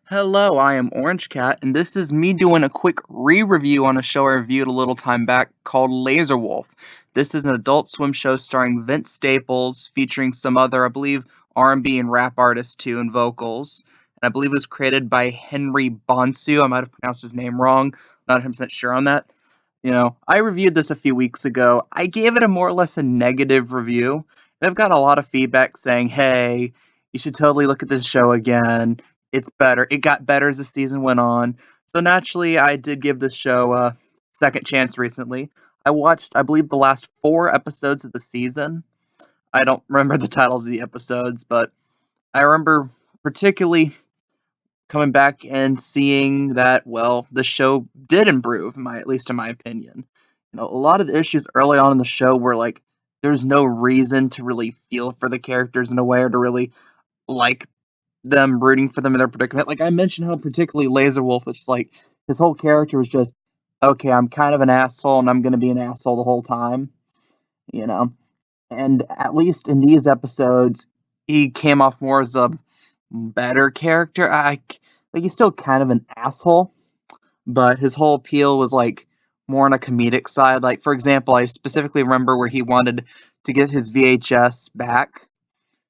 Hello, I am Orange Cat, and this is me doing a quick re-review on a show I reviewed a little time back called Lazor Wulf. This is an Adult Swim show starring Vince Staples, featuring some other, I believe, R&B and rap artists too, and vocals. And I believe it was created by Henry Bonsu. I might have pronounced his name wrong. Not 100% sure on that. I reviewed this a few weeks ago. I gave it a more or less a negative review. And I've got a lot of feedback saying, hey, you should totally look at this show again. It's better. It got better as the season went on. So naturally, I did give this show a second chance recently. I watched, I believe, the last 4 episodes of the season. I don't remember the titles of the episodes, but I remember particularly coming back and seeing that, well, the show did improve, at least in my opinion. A lot of the issues early on in the show were like there's no reason to really feel for the characters in a way or to really like them, rooting for them in their predicament. Like I mentioned how particularly Laser Wolf is like his whole character was just okay, I'm kind of an asshole and I'm gonna be an asshole the whole time, you know. And at least in these episodes, he came off more as a better character. Like he's still kind of an asshole, but his whole appeal was like more on a comedic side. Like for example, I specifically remember where he wanted to get his VHS back,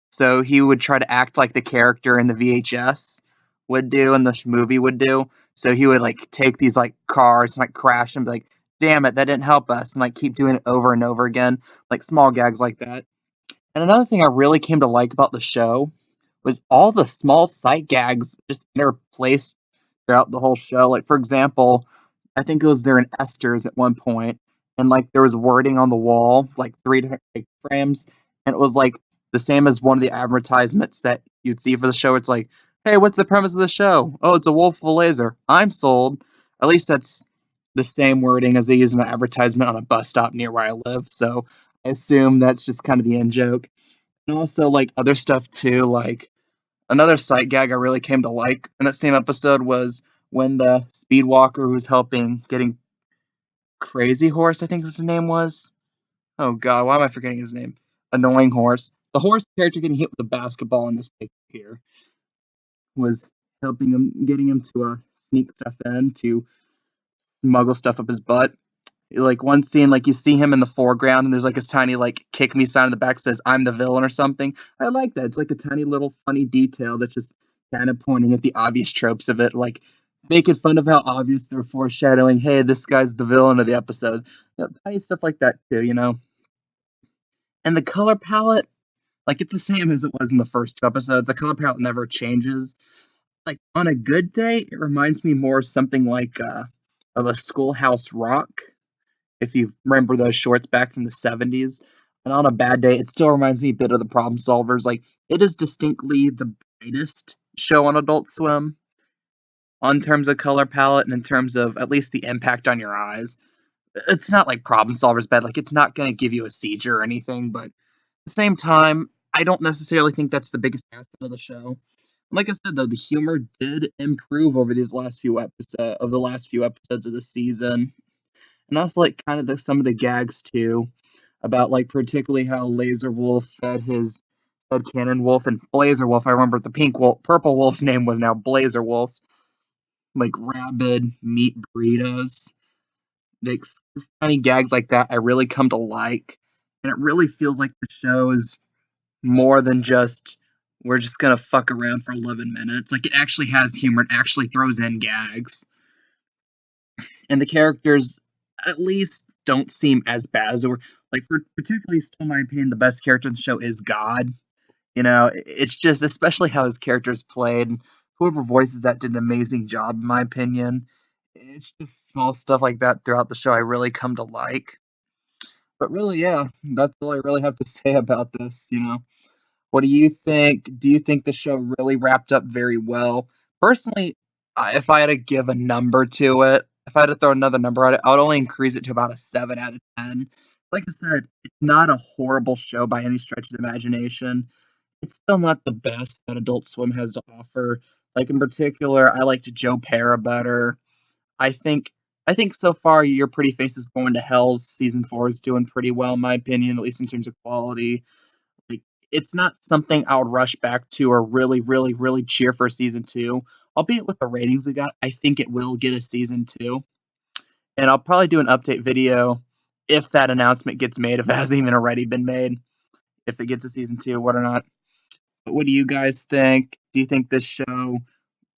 so he would try to act like the character in the VHS would do and the movie would do. So he would like take these like cars and like crash and be like, "Damn it, that didn't help us," and like keep doing it over and over again, like small gags like that. And another thing I really came to like about the show was all the small sight gags just interplaced throughout the whole show. Like for example, I think it was there in Esther's at one point, and like there was wording on the wall, like 3 different like, frames, and it was like the same as one of the advertisements that you'd see for the show. It's like, hey, what's the premise of the show? Oh, it's a wolf with a laser. I'm sold. At least that's the same wording as they use in an advertisement on a bus stop near where I live. So I assume that's just kind of the in joke. And also like other stuff too, like another sight gag I really came to like in that same episode was when the speedwalker who was helping getting Crazy Horse, I think his name was. Oh god, why am I forgetting his name? Annoying Horse. The horse character getting hit with a basketball in this picture here was helping him, getting him to sneak stuff in to smuggle stuff up his butt. Like one scene, like you see him in the foreground, and there's like a tiny like "kick me" sign in the back that says "I'm the villain" or something. I like that. It's like a tiny little funny detail that's just kind of pointing at the obvious tropes of it, like making fun of how obvious they're foreshadowing. Hey, this guy's the villain of the episode. Tiny stuff like that too. And the color palette, like it's the same as it was in the first 2 episodes. The color palette never changes. Like on a good day, it reminds me more of something like of a Schoolhouse Rock if you remember those shorts back from the 70s. And on a bad day, it still reminds me a bit of the Problem Solvers. Like, it is distinctly the brightest show on Adult Swim on terms of color palette and in terms of at least the impact on your eyes. It's not like Problem Solvers bad. Like, it's not going to give you a seizure or anything, but at the same time, I don't necessarily think that's the biggest asset of the show. Like I said, though, the humor did improve over these last few episodes of the season, and also like kind of some of the gags too about like particularly how Laser Wolf fed Cannon Wolf and Blazer Wolf. I remember the purple wolf's name was now Blazer Wolf. Like rabid meat burritos, like funny gags like that. I really come to like, and it really feels like the show is more than just we're just gonna fuck around for 11 minutes. Like it actually has humor. It actually throws in gags, and the characters at least don't seem as bad as they were. Like for particularly, still in my opinion, the best character in the show is God. It's just especially how his character is played. And whoever voices that did an amazing job, in my opinion. It's just small stuff like that throughout the show I really come to like. But really, yeah, that's all I really have to say about this. What do you think? Do you think the show really wrapped up very well? Personally, if I had to give a number to it, if I had to throw another number at it, I would only increase it to about a 7 out of 10. Like I said, it's not a horrible show by any stretch of the imagination. It's still not the best that Adult Swim has to offer. Like in particular, I liked Joe Pera better. I think I think so far Your Pretty Face is Going to Hell's season 4 is doing pretty well in my opinion, at least in terms of quality. Like it's not something I would rush back to or really, really, really cheer for season 2. albeit with the ratings it got, I think it will get a season 2. And I'll probably do an update video if that announcement gets made, if it hasn't even already been made, if it gets a season 2 or not. But what do you guys think? Do you think this show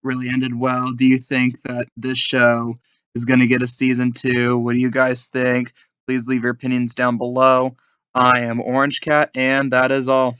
really ended well? Do you think that this show is going to get a season 2? What do you guys think? Please leave your opinions down below. I am Orange Cat, and that is all.